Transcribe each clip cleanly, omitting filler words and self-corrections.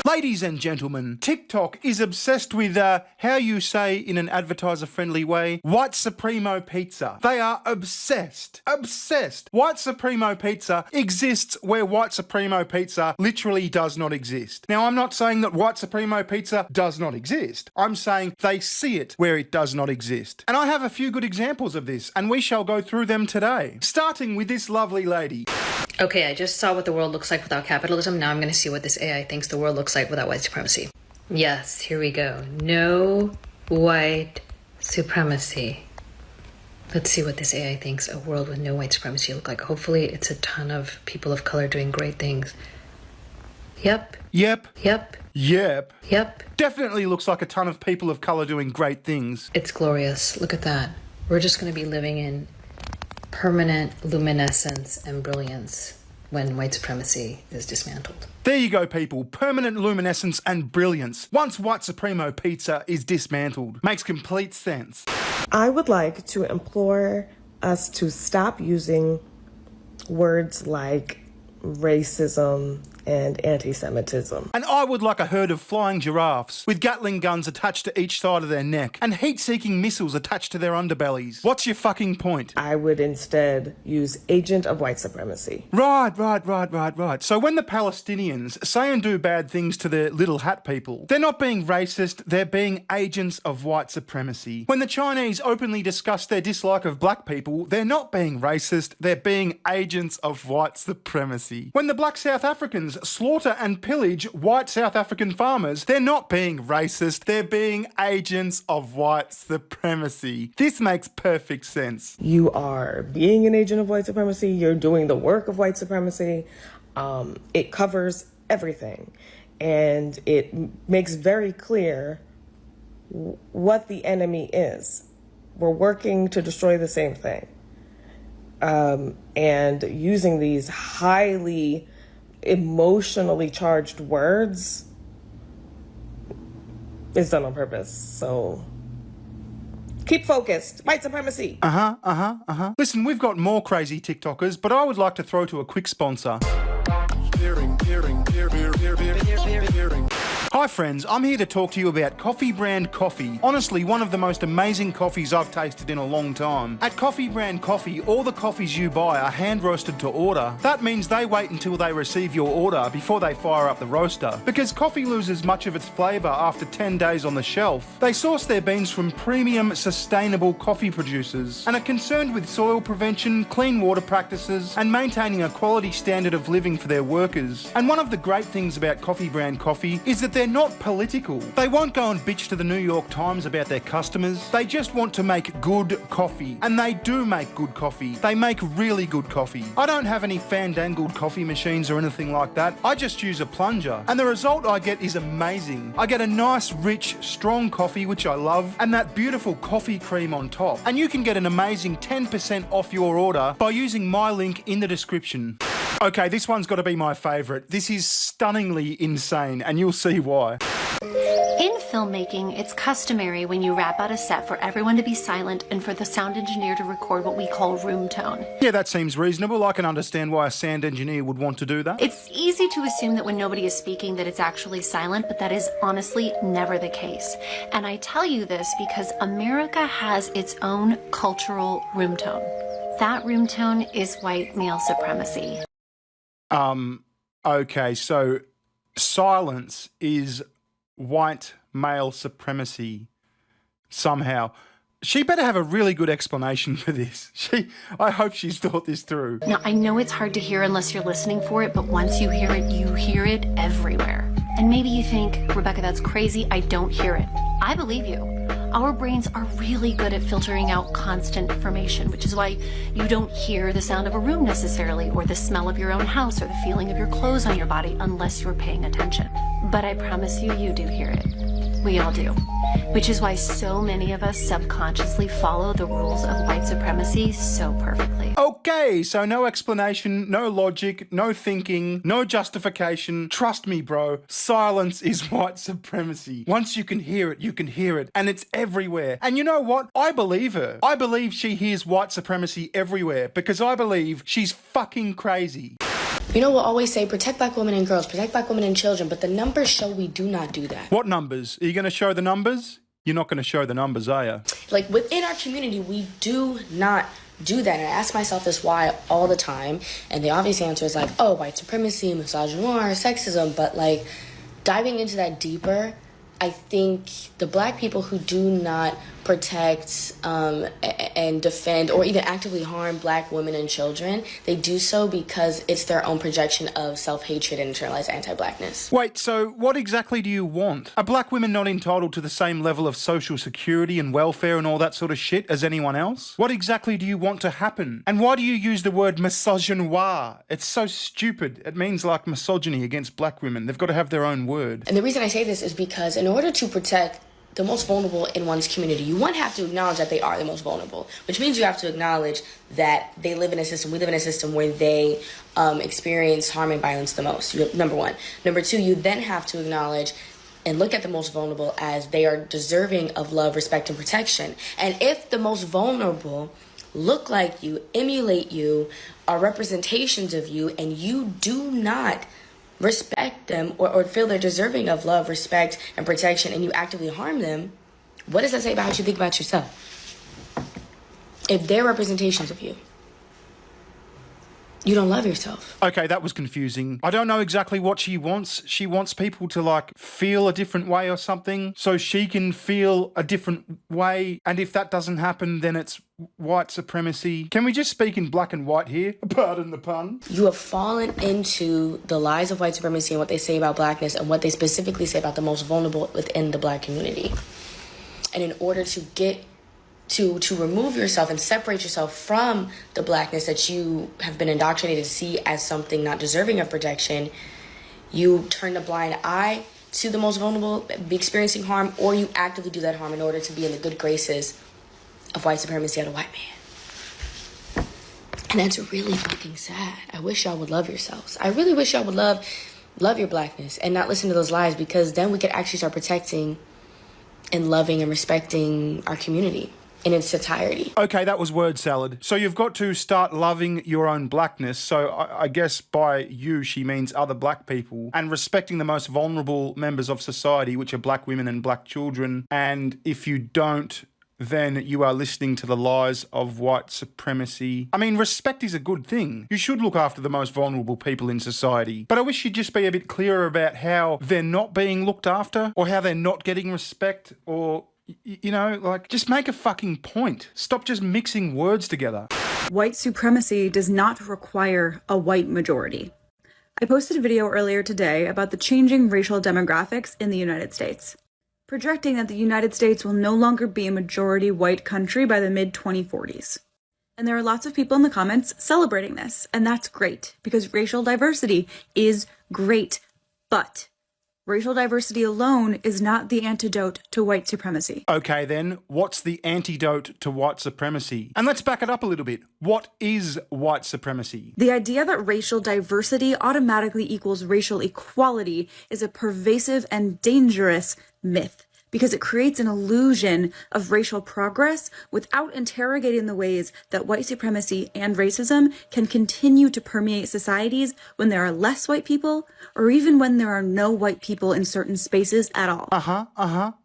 Ladies and gentlemen, TikTok is obsessed with, how you say in an advertiser-friendly way, white supremo pizza. They are obsessed. Obsessed. White supremo pizza exists where white supremo pizza literally does not exist. Now, I'm not saying that white supremo pizza does not exist. I'm saying they see it where it does not exist. And I have a few good examples of this, and we shall go through them today. Starting with this lovely lady. Okay, I just saw what the world looks like without capitalism. Now I'm going to see what this AI thinks the world looks like without white supremacy. Yes, here we go. No white supremacy. Let's see what this AI thinks a world with no white supremacy look like. Hopefully it's a ton of people of color doing great things. Yep. Yep. Yep. Yep. Yep. Definitely looks like a ton of people of color doing great things. It's glorious. Look at that. We're just going to be living in permanent luminescence and brilliance when white supremacy is dismantled. There you go, people. Permanent luminescence and brilliance. Once white supremo pizza is dismantled. Makes complete sense. I would like to implore us to stop using words like racism and anti-Semitism. And I would like a herd of flying giraffes with Gatling guns attached to each side of their neck and heat-seeking missiles attached to their underbellies. What's your fucking point? I would instead use agent of white supremacy. Right. So when the Palestinians say and do bad things to their little hat people, they're not being racist, they're being agents of white supremacy. When the Chinese openly discuss their dislike of black people, they're not being racist, they're being agents of white supremacy. When the black South Africans slaughter and pillage white South African farmers, they're not being racist, they're being agents of white supremacy. This makes perfect sense. You are being an agent of white supremacy, you're doing the work of white supremacy. It covers everything, and it makes very clear what the enemy is. We're working to destroy the same thing. And using these highly emotionally charged words is done on purpose. So keep focused. White supremacy. Listen, we've got more crazy TikTokers, but I would like to throw to a quick sponsor. Hi friends, I'm here to talk to you about Coffee Brand Coffee. Honestly, one of the most amazing coffees I've tasted in a long time. At Coffee Brand Coffee, all the coffees you buy are hand roasted to order. That means they wait until they receive your order before they fire up the roaster. Because coffee loses much of its flavour after 10 days on the shelf. They source their beans from premium, sustainable coffee producers and are concerned with soil prevention, clean water practices and maintaining a quality standard of living for their workers. And one of the great things about Coffee Brand Coffee is that they're not political. They won't go and bitch to the New York Times about their customers. They just want to make good coffee. And they do make good coffee. They make really good coffee. I don't have any fandangled coffee machines or anything like that. I just use a plunger. And the result I get is amazing. I get a nice, rich, strong coffee, which I love, and that beautiful coffee cream on top. And you can get an amazing 10% off your order by using my link in the description. Okay, this one's got to be my favourite. This is stunningly insane, and you'll see why. In filmmaking, it's customary when you wrap out a set for everyone to be silent and for the sound engineer to record what we call room tone. Yeah, that seems reasonable. I can understand why a sound engineer would want to do that. It's easy to assume that when nobody is speaking that it's actually silent, but that is honestly never the case. And I tell you this because America has its own cultural room tone. That room tone is white male supremacy. Okay, so silence is white male supremacy somehow. She better have a really good explanation for this. I hope she's thought this through. Now, I know it's hard to hear unless you're listening for it, but once you hear it everywhere. And maybe you think, Rebecca, that's crazy, I don't hear it. I believe you. Our brains are really good at filtering out constant information, which is why you don't hear the sound of a room necessarily, or the smell of your own house, or the feeling of your clothes on your body, unless you're paying attention. But I promise you, you do hear it. We all do. Which is why so many of us subconsciously follow the rules of white supremacy so perfectly. Okay, so no explanation, no logic, no thinking, no justification. Trust me, bro, silence is white supremacy. Once you can hear it, you can hear it, and it's everywhere. And you know what? I believe her. I believe she hears white supremacy everywhere because I believe she's fucking crazy. You know, we'll always say protect black women and girls, protect black women and children, but the numbers show we do not do that. What numbers? Are you going to show the numbers? You're not going to show the numbers, are you? Like, within our community, we do not do that. And I ask myself this why all the time, and the obvious answer is like, oh, white supremacy, misogyny, sexism, but like diving into that deeper, I think the black people who do not protect and defend or even actively harm black women and children, they do so because it's their own projection of self-hatred and internalized anti-blackness. Wait, so what exactly do you want? Are black women not entitled to the same level of social security and welfare and all that sort of shit as anyone else? What exactly do you want to happen? And why do you use the word misogynoir? It's so stupid. It means like misogyny against black women. They've got to have their own word. And the reason I say this is because in order to protect the most vulnerable in one's community, you one have to acknowledge that they are the most vulnerable, which means you have to acknowledge that they live in a system, we live in a system where they experience harm and violence the most, number one. Number two, you then have to acknowledge and look at the most vulnerable as they are deserving of love, respect, and protection. And if the most vulnerable look like you, emulate you, are representations of you, and you do not respect them or feel they're deserving of love, respect, and protection, and you actively harm them, what does that say about how you think about yourself? If they're representations of you, you don't love yourself. Okay, that was confusing. I don't know exactly what she wants. She wants people to like feel a different way or something so she can feel a different way. And if that doesn't happen, then it's white supremacy. Can we just speak in black and white here? Pardon the pun. You have fallen into the lies of white supremacy and what they say about blackness and what they specifically say about the most vulnerable within the black community. And in order to get to remove yourself and separate yourself from the blackness that you have been indoctrinated to see as something not deserving of protection, you turn a blind eye to the most vulnerable be experiencing harm, or you actively do that harm in order to be in the good graces of white supremacy and a white man. And that's really fucking sad. I wish y'all would love yourselves. I really wish y'all would love your blackness and not listen to those lies, because then we could actually start protecting and loving and respecting our community in its entirety. Okay, that was word salad. So you've got to start loving your own blackness. So I guess by you, she means other black people, and respecting the most vulnerable members of society, which are black women and black children. And if you don't, then you are listening to the lies of white supremacy. I mean, respect is a good thing. You should look after the most vulnerable people in society. But I wish you'd just be a bit clearer about how they're not being looked after, or how they're not getting respect, or, you know, like, just make a fucking point. Stop just mixing words together. White supremacy does not require a white majority. I posted a video earlier today about the changing racial demographics in the United States, projecting that the United States will no longer be a majority white country by the mid-2040s. And there are lots of people in the comments celebrating this, and that's great, because racial diversity is great. But racial diversity alone is not the antidote to white supremacy. Okay then, what's the antidote to white supremacy? And let's back it up a little bit. What is white supremacy? The idea that racial diversity automatically equals racial equality is a pervasive and dangerous myth, because it creates an illusion of racial progress without interrogating the ways that white supremacy and racism can continue to permeate societies when there are less white people, or even when there are no white people in certain spaces at all.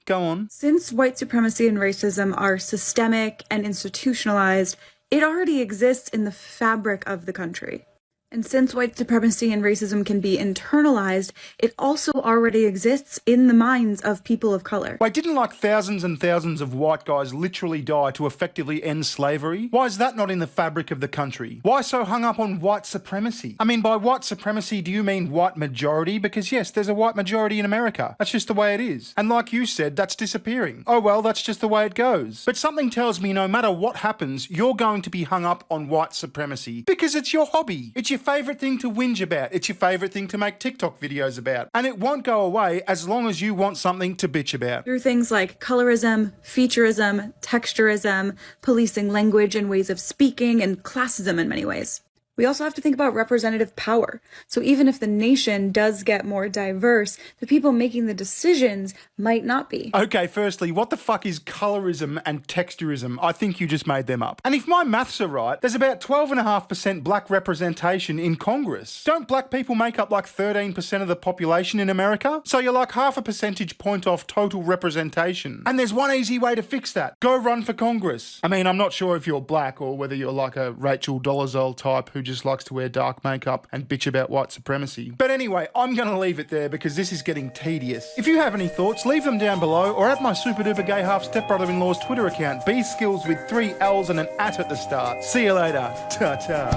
Go on. Since white supremacy and racism are systemic and institutionalized, it already exists in the fabric of the country. And since white supremacy and racism can be internalized, it also already exists in the minds of people of color. Wait, didn't like thousands and thousands of white guys literally die to effectively end slavery? Why is that not in the fabric of the country? Why so hung up on white supremacy? I mean, by white supremacy, do you mean white majority? Because yes, there's a white majority in America. That's just the way it is. And like you said, that's disappearing. Oh well, that's just the way it goes. But something tells me no matter what happens, you're going to be hung up on white supremacy because it's your hobby. It's your favourite thing to whinge about. It's your favourite thing to make TikTok videos about. And it won't go away as long as you want something to bitch about. Through things like colorism, featureism, texturism, policing language and ways of speaking, and classism in many ways. We also have to think about representative power. So even if the nation does get more diverse, the people making the decisions might not be. Okay, firstly, what the fuck is colorism and texturism? I think you just made them up. And if my maths are right, there's about 12.5% black representation in Congress. Don't black people make up like 13% of the population in America? So you're like half a percentage point off total representation. And there's one easy way to fix that. Go run for Congress. I mean, I'm not sure if you're black or whether you're like a Rachel Dolezal type who just likes to wear dark makeup and bitch about white supremacy. But anyway, I'm going to leave it there because this is getting tedious. If you have any thoughts, leave them down below or at my super duper gay half stepbrother-in-law's Twitter account, bskills with 3 L's and an at the start. See you later. Ta-ta.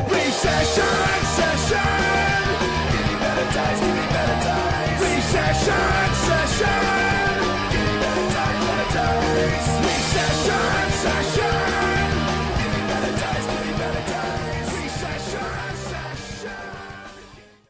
Recession, recession. Give me better times, give me better times. Recession.